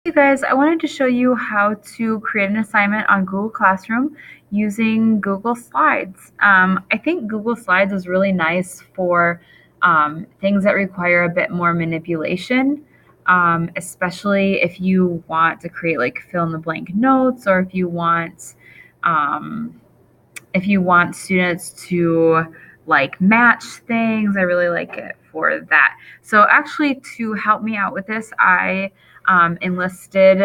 Hey guys, I wanted to show you how to create an assignment on Google Classroom using Google Slides. I think Google Slides is really nice for things that require a bit more manipulation, especially if you want to create like fill in the blank notes, or um, if you want students to like match things. I really like it for that. So actually, to help me out with this, I enlisted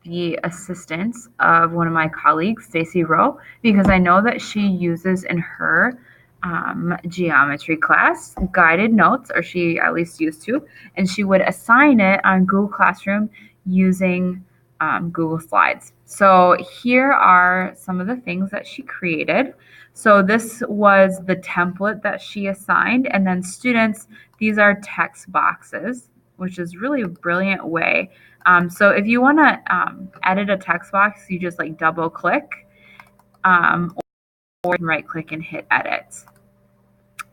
the assistance of one of my colleagues, Stacy Rowe, because I know that she uses in her geometry class guided notes, or she at least used to, and she would assign it on Google Classroom using Google Slides. So here are some of the things that she created. So this was the template that she assigned, and then students, these are text boxes, which is really a brilliant way. So if you want to edit a text box, you just like double click, or you can right click and hit edit.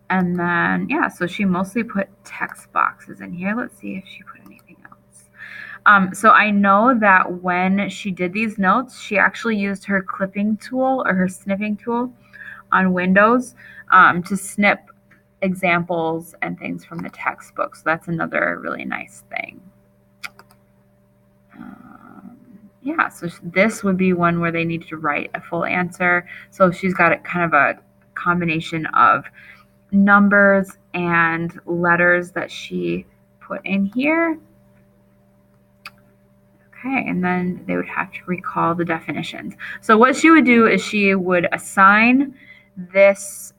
And then, yeah, so she mostly put text boxes in here. Let's see if she put anything else. So I know that when she did these notes, she actually used her clipping tool or her snipping tool on Windows to snip examples and things from the textbook. So that's another really nice thing. Yeah, so this would be one where they need to write a full answer. So she's got a kind of a combination of numbers and letters that she put in here. Okay, and then they would have to recall the definitions. So what she would do is she would assign this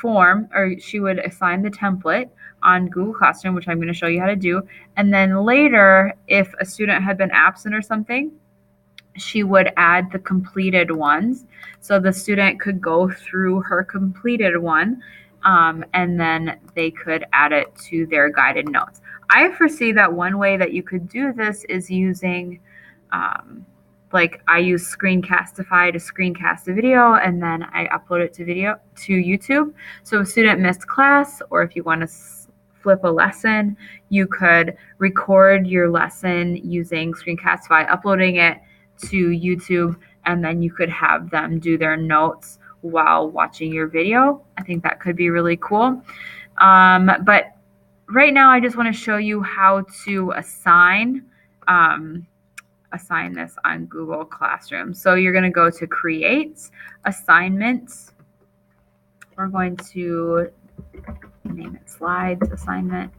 form, or she would assign the template on Google Classroom, which I'm going to show you how to do. And then later, if a student had been absent or something, she would add the completed ones. So the student could go through her completed one, and then they could add it to their guided notes. I foresee that one way that you could do this is using, like I use Screencastify to screencast a video, and then I upload it to YouTube. So if a student missed class, or if you want to flip a lesson, you could record your lesson using Screencastify, uploading it to YouTube, and then you could have them do their notes while watching your video. I think that could be really cool. But right now, I just want to show you how to assign this on Google Classroom. So you're going to go to Create, Assignments. We're going to name it Slides Assignment.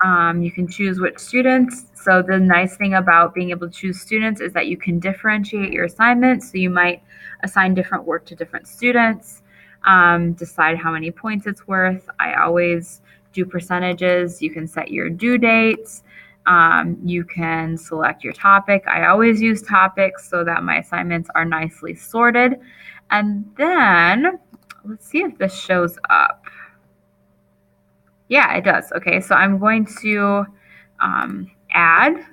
You can choose which students. So the nice thing about being able to choose students is that you can differentiate your assignments. So you might assign different work to different students, decide how many points it's worth. I always do percentages. You can set your due dates. You can select your topic. I always use topics so that my assignments are nicely sorted. And then let's see if this shows up. Yeah, it does. Okay, so I'm going to add,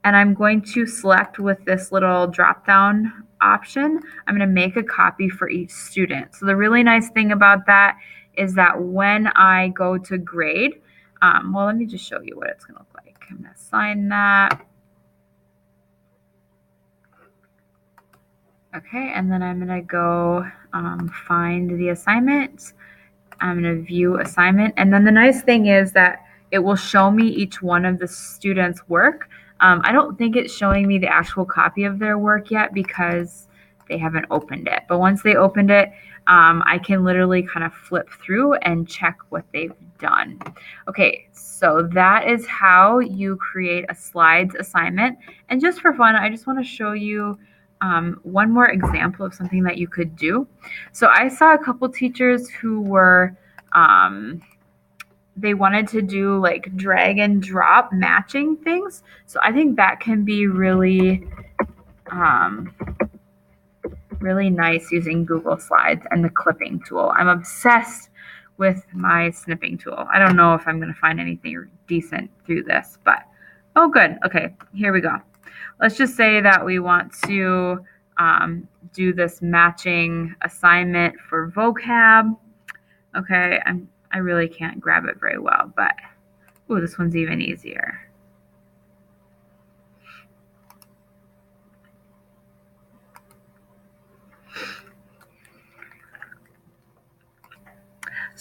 and I'm going to select with this little drop down option. I'm going to make a copy for each student. So the really nice thing about that is that when I go to grade, well, let me just show you what it's going to look like. I'm going to assign that. Okay, and then I'm going to go find the assignment. I'm going to view assignment. And then the nice thing is that it will show me each one of the students' work. I don't think it's showing me the actual copy of their work yet because they haven't opened it. But once they opened it, I can literally kind of flip through and check what they've done. Okay, so that is how you create a slides assignment. And just for fun, I just want to show you one more example of something that you could do. So I saw a couple teachers who were, they wanted to do like drag and drop matching things. So I think that can be really, um, really nice using Google Slides and the clipping tool. I'm obsessed with my snipping tool. I don't know if I'm going to find anything decent through this, but oh, good. Okay, here we go. Let's just say that we want to do this matching assignment for vocab. Okay, I really can't grab it very well, but ooh, this one's even easier.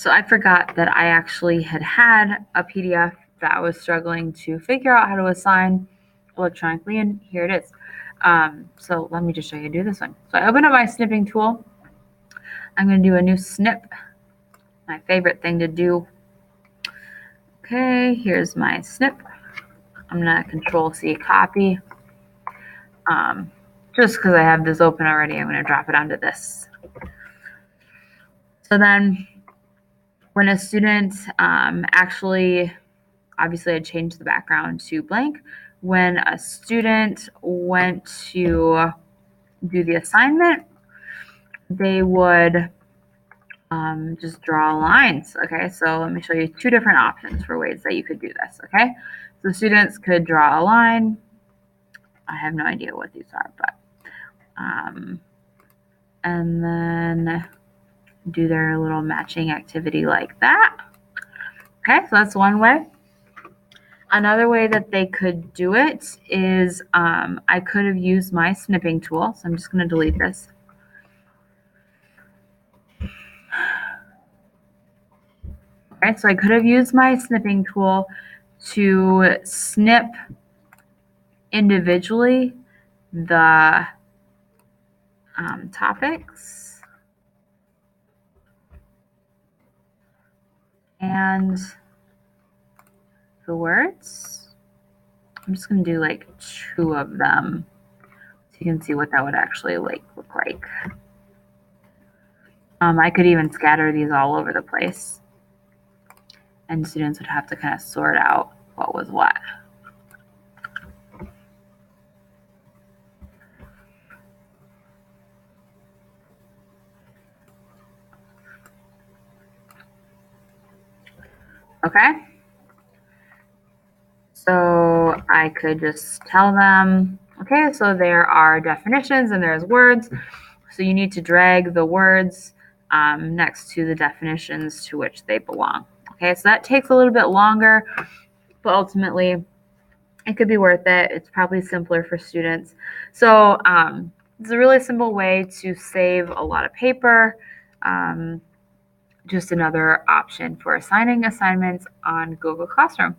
So I forgot that I actually had a PDF that I was struggling to figure out how to assign electronically, and here it is. So let me just show you how to do this one. So I open up my snipping tool. I'm going to do a new snip, my favorite thing to do. Okay, here's my snip. I'm going to Control-C copy. Just because I have this open already, I'm going to drop it onto this. So then when a student actually, obviously I changed the background to blank. When a student went to do the assignment, they would just draw lines. Okay, so let me show you two different options for ways that you could do this. Okay, so students could draw a line. I have no idea what these are, but and then do their little matching activity like that. Okay, so that's one way. Another way that they could do it is I could have used my snipping tool. So I'm just going to delete this. Okay, so I could have used my snipping tool to snip individually the topics and the words. I'm just going to do like 2 of them so you can see what that would actually look like. I could even scatter these all over the place, and students would have to kind of sort out what was what. Okay, so I could just tell them, okay, so there are definitions and there's words. So you need to drag the words next to the definitions to which they belong. Okay, so that takes a little bit longer, but ultimately it could be worth it. It's probably simpler for students. So it's a really simple way to save a lot of paper. Just another option for assigning assignments on Google Classroom.